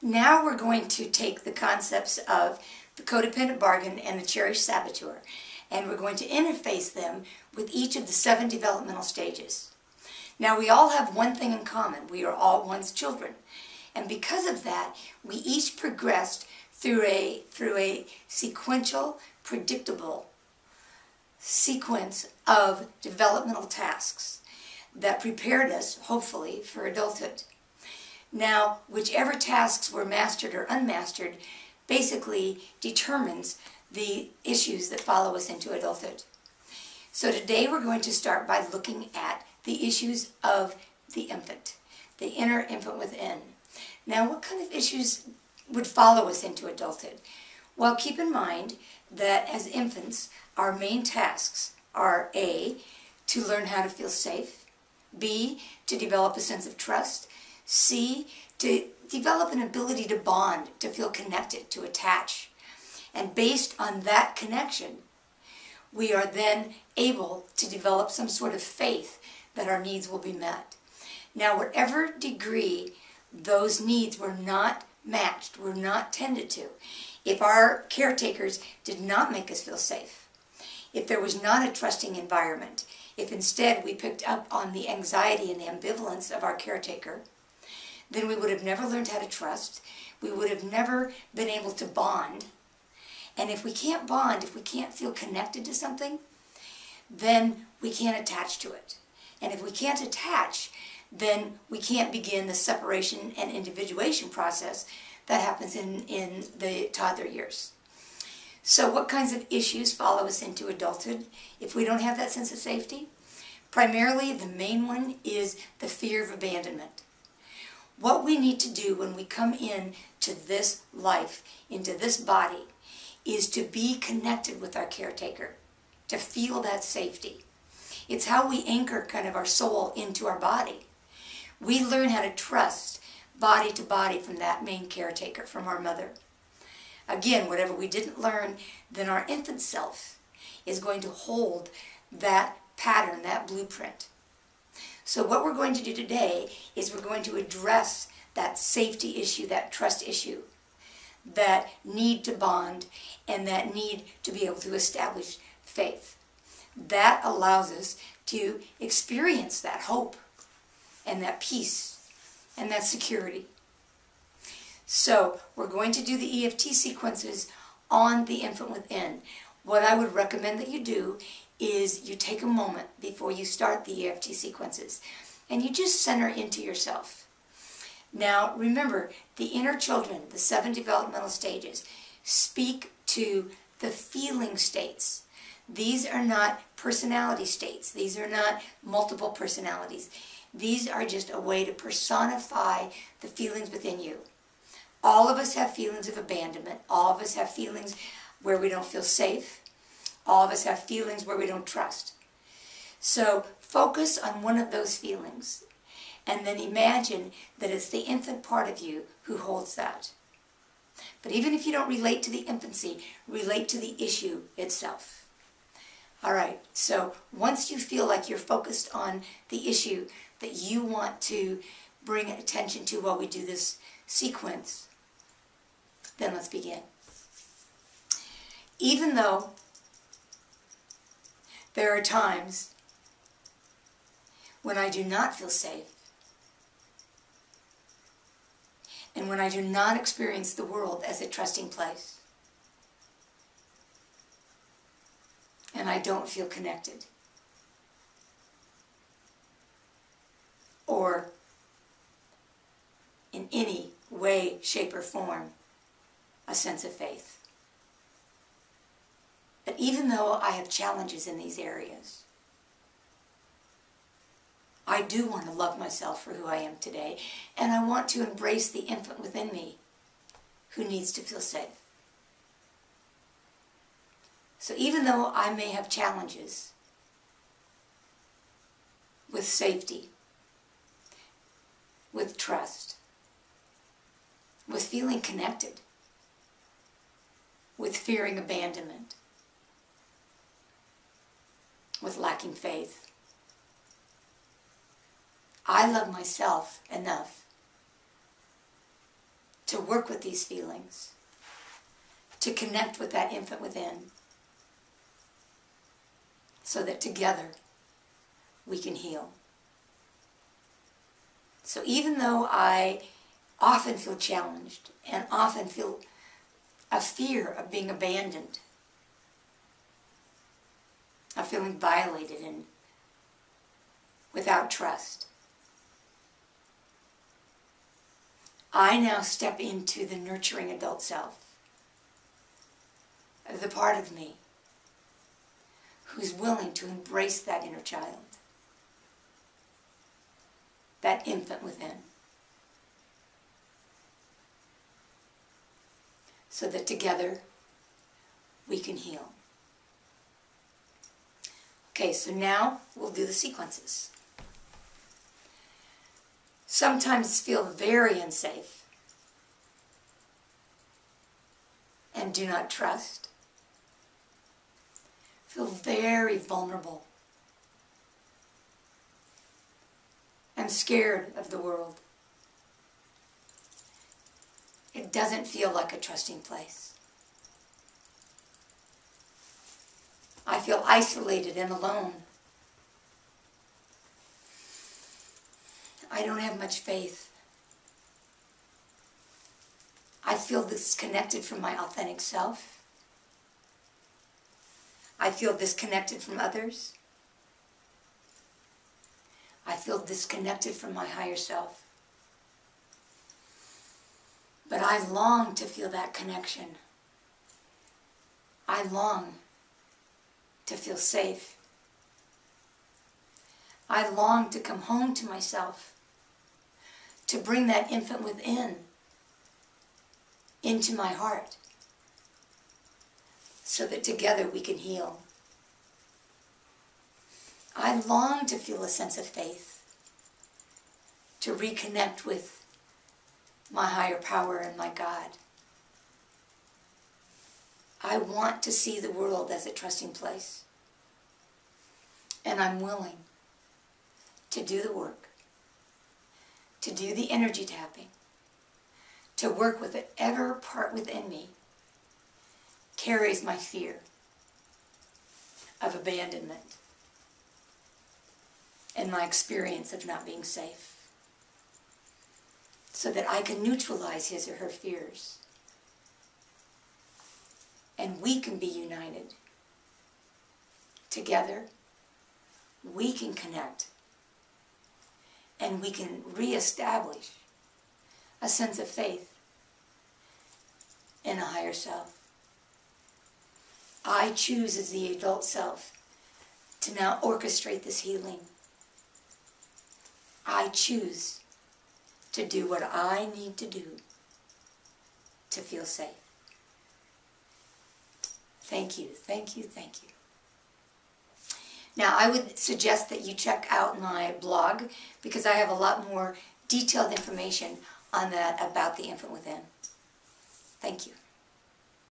Now we're going to take the concepts of the codependent bargain and the cherished saboteur, and we're going to interface them with each of the 7 developmental stages. Now we all have one thing in common. We are all one's children. And because of that, we each progressed through a sequential, predictable sequence of developmental tasks that prepared us, hopefully, for adulthood. Now, whichever tasks were mastered or unmastered basically determines the issues that follow us into adulthood. So today we're going to start by looking at the issues of the infant, the inner infant within. Now, what kind of issues would follow us into adulthood? Well, keep in mind that as infants, our main tasks are A, to learn how to feel safe, B, to develop a sense of trust, C, to develop an ability to bond, to feel connected, to attach. And based on that connection, we are then able to develop some sort of faith that our needs will be met. Now, whatever degree those needs were not matched, were not tended to, if our caretakers did not make us feel safe, if there was not a trusting environment, if instead we picked up on the anxiety and the ambivalence of our caretaker, then we would have never learned how to trust. We would have never been able to bond. And if we can't bond, if we can't feel connected to something, then we can't attach to it. And if we can't attach, then we can't begin the separation and individuation process that happens in the toddler years. So what kinds of issues follow us into adulthood if we don't have that sense of safety? Primarily, the main one is the fear of abandonment. What we need to do when we come in to this life, into this body, is to be connected with our caretaker, to feel that safety. It's how we anchor kind of our soul into our body. We learn how to trust body to body from that main caretaker, from our mother. Again, whatever we didn't learn, then our infant self is going to hold that pattern, that blueprint. So what we're going to do today is we're going to address that safety issue, that trust issue, that need to bond, and that need to be able to establish faith. That allows us to experience that hope and that peace and that security. So we're going to do the EFT sequences on the infant within. What I would recommend that you do is you take a moment before you start the EFT sequences and you just center into yourself. Now remember, the inner children, the 7 developmental stages, speak to the feeling states. These are not personality states. These are not multiple personalities. These are just a way to personify the feelings within you. All of us have feelings of abandonment. All of us have feelings where we don't feel safe. All of us have feelings where we don't trust. So focus on one of those feelings and then imagine that it's the infant part of you who holds that. But even if you don't relate to the infancy, relate to the issue itself. All right, so once you feel like you're focused on the issue that you want to bring attention to while we do this sequence, then let's begin. Even though there are times when I do not feel safe, and when I do not experience the world as a trusting place, and I don't feel connected, or in any way, shape, or form, a sense of faith. But even though I have challenges in these areas, I do want to love myself for who I am today, and I want to embrace the infant within me who needs to feel safe. So even though I may have challenges with safety, with trust, with feeling connected, with fearing abandonment, with lacking faith, I love myself enough to work with these feelings, to connect with that infant within, so that together we can heal. So even though I often feel challenged and often feel a fear of being abandoned, of feeling violated and without trust, I now step into the nurturing adult self, the part of me who's willing to embrace that inner child, that infant within, so that together we can heal. Okay, so now we'll do the sequences. Sometimes feel very unsafe and do not trust. Feel very vulnerable. I'm scared of the world. It doesn't feel like a trusting place. I feel isolated and alone. I don't have much faith. I feel disconnected from my authentic self. I feel disconnected from others. I feel disconnected from my higher self. But I long to feel that connection. I long to feel safe. I long to come home to myself, to bring that infant within into my heart, so that together we can heal. I long to feel a sense of faith, to reconnect with my higher power and my God. I want to see the world as a trusting place. And I'm willing to do the work, to do the energy tapping, to work with whatever part within me carries my fear of abandonment and my experience of not being safe, so that I can neutralize his or her fears and we can be united. Together, we can connect and we can reestablish a sense of faith in a higher self. I choose as the adult self to now orchestrate this healing. I choose to do what I need to do to feel safe. Thank you, thank you, thank you. Now, I would suggest that you check out my blog, because I have a lot more detailed information on that about the infant within. Thank you.